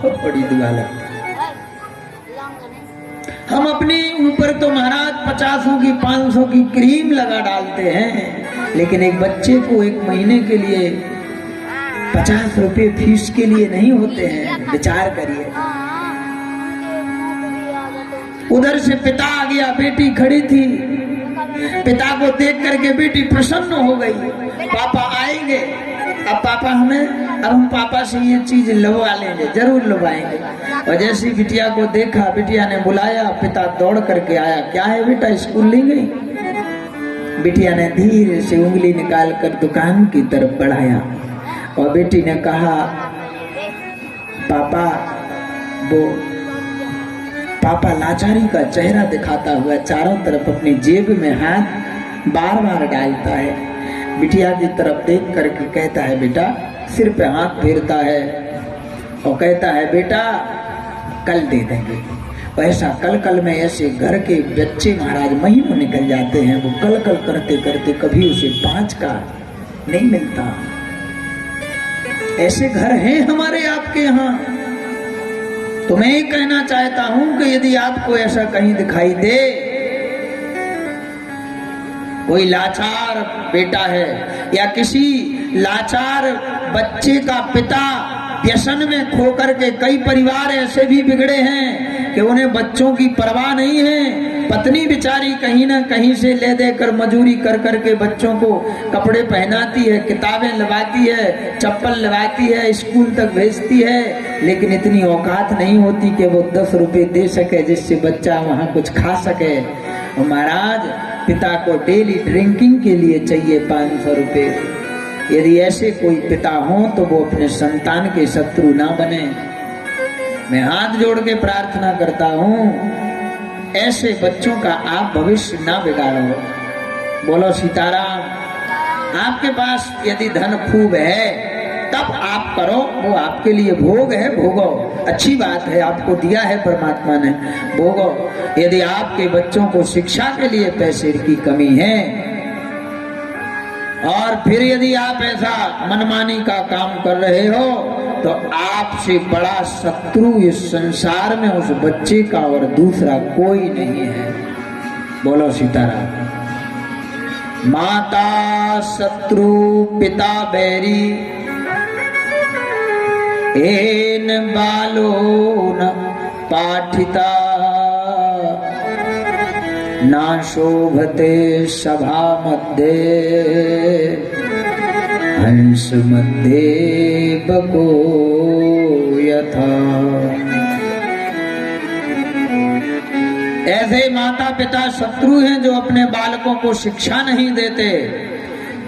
बहुत बड़ी दुआ लगती है। हम अपने ऊपर तो महाराज 50 की 500 की क्रीम लगा डालते हैं, लेकिन एक बच्चे को एक महीने के लिए 50 रुपए फीस के लिए नहीं होते हैं। विचार करिए। उधर से पिता आ गया, बेटी खड़ी थी, पिता को देख करके बेटी प्रसन्न हो गई, पापा आएंगे, अब पापा अब हम पापा से ये चीज लुभा लेंगे, जरूर लुभाएंगे। और जैसी बिटिया को देखा, बिटिया ने बुलाया, पिता दौड़ करके आया, क्या है बेटा, स्कूल नहीं गई? बिटिया ने धीरे से उंगली निकाल कर दुकान की तरफ बढ़ाया और बेटी ने कहा, पापा लाचारी का चेहरा दिखाता हुआ चारों तरफ अपनी जेब में हाथ बार बार डालता है। बिटिया की तरफ देख करके कहता है, बेटा, सिर पे हाथ फेरता है और कहता है, बेटा कल दे देंगे। ऐसा कल में ऐसे घर के बच्चे महाराज महीनों निकल जाते हैं, वो कल करते करते कभी उसे 5 का नहीं मिलता। ऐसे घर हैं हमारे आपके यहाँ। तो मैं ये कहना चाहता हूं कि यदि आपको ऐसा कहीं दिखाई दे, कोई लाचार बेटा है या किसी लाचार बच्चे का पिता व्यसन में खो करके, कई परिवार ऐसे भी बिगड़े हैं कि उन्हें बच्चों की परवाह नहीं है। पत्नी बेचारी कहीं ना कहीं से ले देकर मजूरी कर करके बच्चों को कपड़े पहनाती है, किताबें लवाती है, चप्पल लवाती है, स्कूल तक भेजती है, लेकिन इतनी औकात नहीं होती कि वो 10 रुपए दे सके जिससे बच्चा वहां कुछ खा सके। और महाराज पिता को डेली ड्रिंकिंग के लिए चाहिए 500 रुपए। यदि ऐसे कोई पिता हो तो वो अपने संतान के शत्रु ना बने। मैं हाथ जोड़ के प्रार्थना करता हूं, ऐसे बच्चों का आप भविष्य ना बिगाड़ो। बोलो सीताराम। आपके पास यदि धन खूब है तब आप करो, वो आपके लिए भोग है, भोगो, अच्छी बात है, आपको दिया है परमात्मा ने, भोगो। यदि आपके बच्चों को शिक्षा के लिए पैसे की कमी है और फिर यदि आप ऐसा मनमानी का काम कर रहे हो, तो आपसे बड़ा शत्रु इस संसार में उस बच्चे का और दूसरा कोई नहीं है। बोलो सीताराम। माता शत्रु पिता बैरी, एन बालो न पाठिता, ना शोभते सभा मध्ये, हंस मध्ये बको यथा। ऐसे माता पिता शत्रु हैं जो अपने बालकों को शिक्षा नहीं देते।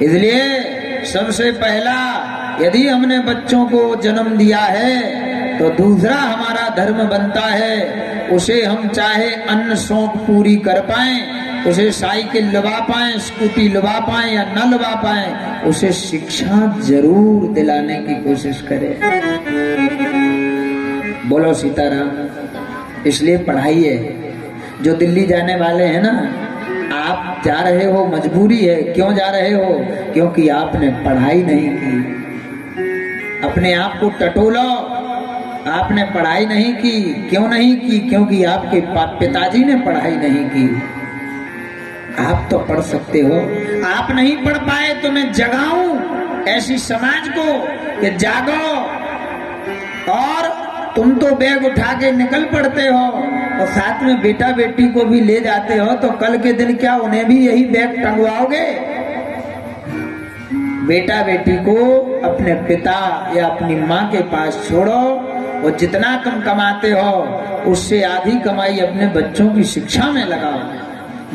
इसलिए सबसे पहला, यदि हमने बच्चों को जन्म दिया है तो दूसरा हमारा धर्म बनता है, उसे हम चाहे अन्न शौक पूरी कर पाएं, उसे साइकिल लगा पाएं, स्कूटी लगा पाएं या न लगा पाएं, उसे शिक्षा जरूर दिलाने की कोशिश करें। बोलो सीताराम। इसलिए पढ़ाई है। जो दिल्ली जाने वाले हैं ना, आप जा रहे हो, मजबूरी है। क्यों जा रहे हो? क्योंकि आपने पढ़ाई नहीं की। अपने आप को टटोलो, आपने पढ़ाई नहीं की। क्यों नहीं की? क्योंकि आपके पिताजी ने पढ़ाई नहीं की। आप तो पढ़ सकते हो। आप नहीं पढ़ पाए तो मैं जगाऊं ऐसी समाज को कि जागो। और तुम तो बैग उठा के निकल पड़ते हो और साथ में बेटा बेटी को भी ले जाते हो, तो कल के दिन क्या उन्हें भी यही बैग टंगवाओगे? बेटा बेटी को अपने पिता या अपनी माँ के पास छोड़ो और जितना तुम कमाते हो उससे आधी कमाई अपने बच्चों की शिक्षा में लगाओ।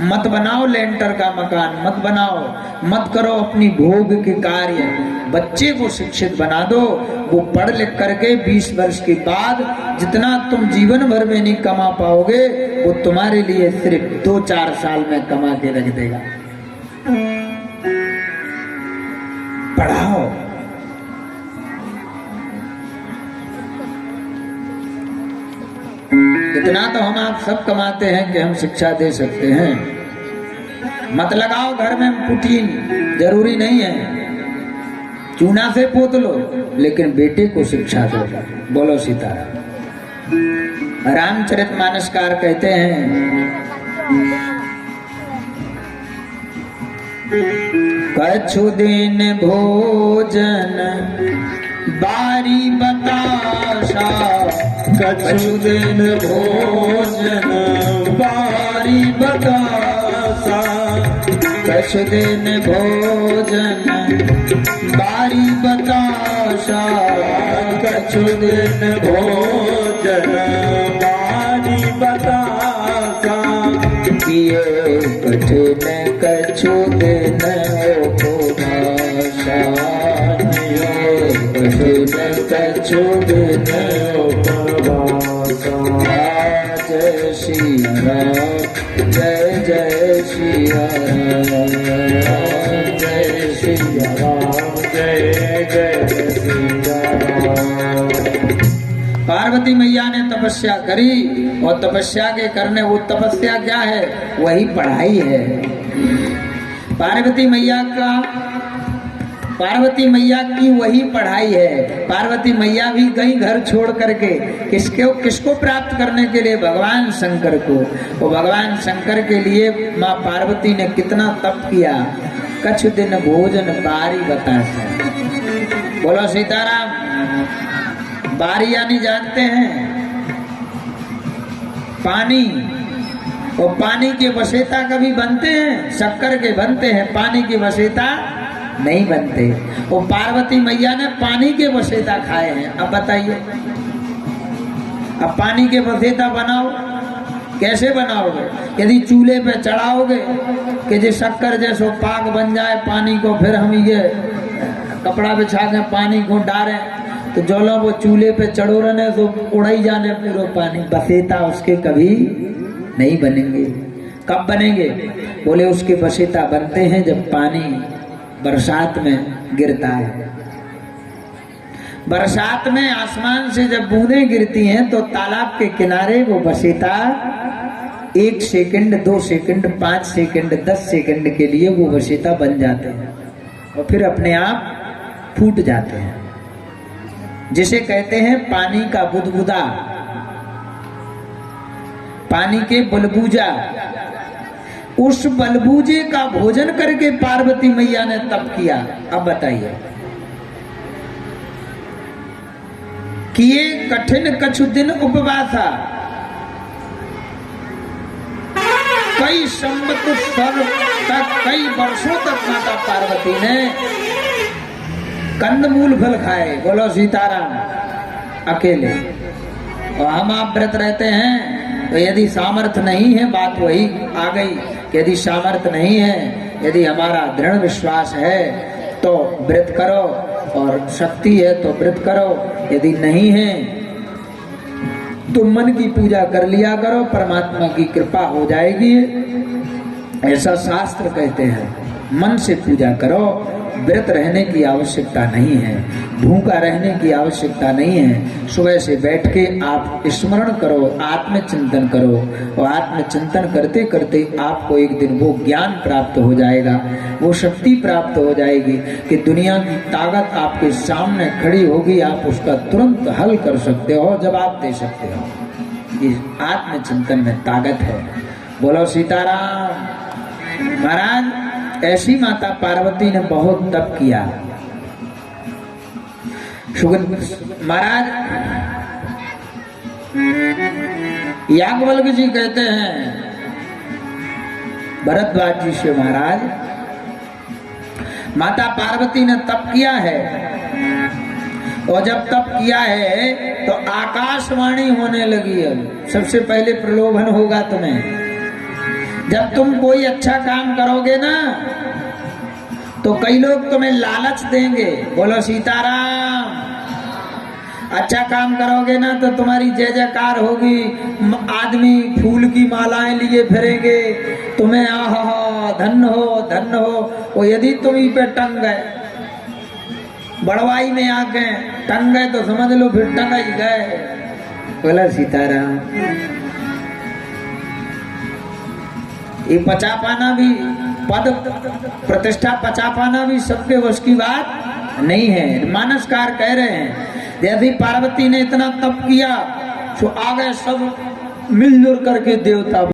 मत बनाओ लेंटर का मकान, मत बनाओ, मत करो अपनी भोग के कार्य। बच्चे को शिक्षित बना दो। वो पढ़ लिख करके 20 वर्ष के बाद जितना तुम जीवन भर में नहीं कमा पाओगे, वो तुम्हारे लिए सिर्फ 2-4 साल में कमा के रख देगा। पढ़ाओ। इतना तो हम आप सब कमाते हैं कि हम शिक्षा दे सकते हैं। मत लगाओ घर में पुटीन, जरूरी नहीं है। चूना से पोत लो, लेकिन बेटे को शिक्षा दो। बोलो सीताराम। रामचरितमानसकार कहते हैं, कछु दिन भोजन बारी बताशा, कछु दिन भोजन बारी बतासा, कछु दिन भोजन बारी बताशा, कछु दिन भोजन बारी बतासा, किए कठिन कछु दिन उपवासा, कठिन कछु दिन उपवासा। जय श्री राम, जय जय श्री राम, जय श्री राम, जय जय श्री राम। पार्वती मैया ने तपस्या करी, और तपस्या के करने, वो तपस्या क्या है? वही पढ़ाई है। पार्वती मैया की वही पढ़ाई है। पार्वती मैया भी गई घर छोड़ करके, किसको प्राप्त करने के लिए? भगवान शंकर को। वो भगवान शंकर के लिए माँ पार्वती ने कितना तप किया। कछु दिन भोजन बारी बतासा। बोलो सीताराम। बारी यानी जानते हैं पानी, और पानी के वसेता कभी बनते हैं? शक्कर के बनते हैं, पानी के वसेता नहीं बनते। वो पार्वती मैया ने पानी के वसेता खाए हैं। अब बताइए, अब पानी के वसेता बनाओ, कैसे बनाओगे? यदि चूल्हे पे चढ़ाओगे कि जो शक्कर जैसो पाक बन जाए पानी को, फिर हम ये कपड़ा बिछा के पानी को डालें, तो जो लोग वो चूल्हे पे चढ़ो रहने तो उड़ाई जाने पूरा पानी। वसेता उसके कभी नहीं बनेंगे। कब बनेंगे? बोले उसके वसेता बनते हैं जब पानी बरसात में गिरता है। बरसात में आसमान से जब बूंदें गिरती हैं तो तालाब के किनारे वो वसेता 1 सेकंड, 2 सेकंड, 5 सेकंड, 10 सेकंड के लिए वो वसेता बन जाते हैं और फिर अपने आप फूट जाते हैं, जिसे कहते हैं पानी का बुदबुदा, पानी के बलबूजा। उस बलबूजे का भोजन करके पार्वती मैया ने तप किया। अब बताइए, किए कठिन कछु दिन उपवासा, कई संवत तक, कई वर्षों तक माता पार्वती ने कंदमूल फल खाए। बोलो सीताराम। अकेले। और हम आप व्रत रहते हैं तो यदि सामर्थ्य नहीं है, बात वही आ गई, यदि सामर्थ्य नहीं है, यदि हमारा दृढ़ विश्वास है तो व्रत करो, और शक्ति है तो व्रत करो। यदि नहीं है तो मन की पूजा कर लिया करो, परमात्मा की कृपा हो जाएगी। ऐसा शास्त्र कहते हैं। मन से पूजा करो, व्रत रहने की आवश्यकता नहीं है, भूखा रहने की आवश्यकता नहीं है। सुबह से बैठ के आप स्मरण करो, आत्मचिंतन करो, और आत्मचिंतन करते करते आपको एक दिन वो ज्ञान प्राप्त हो जाएगा, वो शक्ति प्राप्त हो जाएगी कि दुनिया की ताकत आपके सामने खड़ी होगी, आप उसका तुरंत हल कर सकते हो, जवाब दे सकते हो। इस आत्मचिंतन में ताकत है। बोलो सीताराम। महाराज, ऐसी माता पार्वती ने बहुत तप किया। महाराज याज्ञवल्क्य जी कहते हैं भरद्वाज जी से, महाराज माता पार्वती ने तप किया है, और जब तप किया है तो आकाशवाणी होने लगी है। सबसे पहले प्रलोभन होगा तुम्हें। जब तुम कोई अच्छा काम करोगे ना तो कई लोग तुम्हें लालच देंगे। बोलो सीताराम। अच्छा काम करोगे ना तो तुम्हारी जय जयकार होगी, आदमी फूल की मालाएं लिए फिरेंगे, तुम्हें आहा धन्य हो धन्य हो। और यदि तुम ही पे टंग गए, बड़वाई में आ गए, टंग गए तो समझ लो फिर टंग ही गए। बोला सीताराम। ये पचा पाना भी, पद प्रतिष्ठा पचा पाना भी सबके वश की बात नहीं है। मानसकार कह रहे हैं यदि पार्वती ने इतना तप किया, तो आ गए सब मिलजुल करके देवता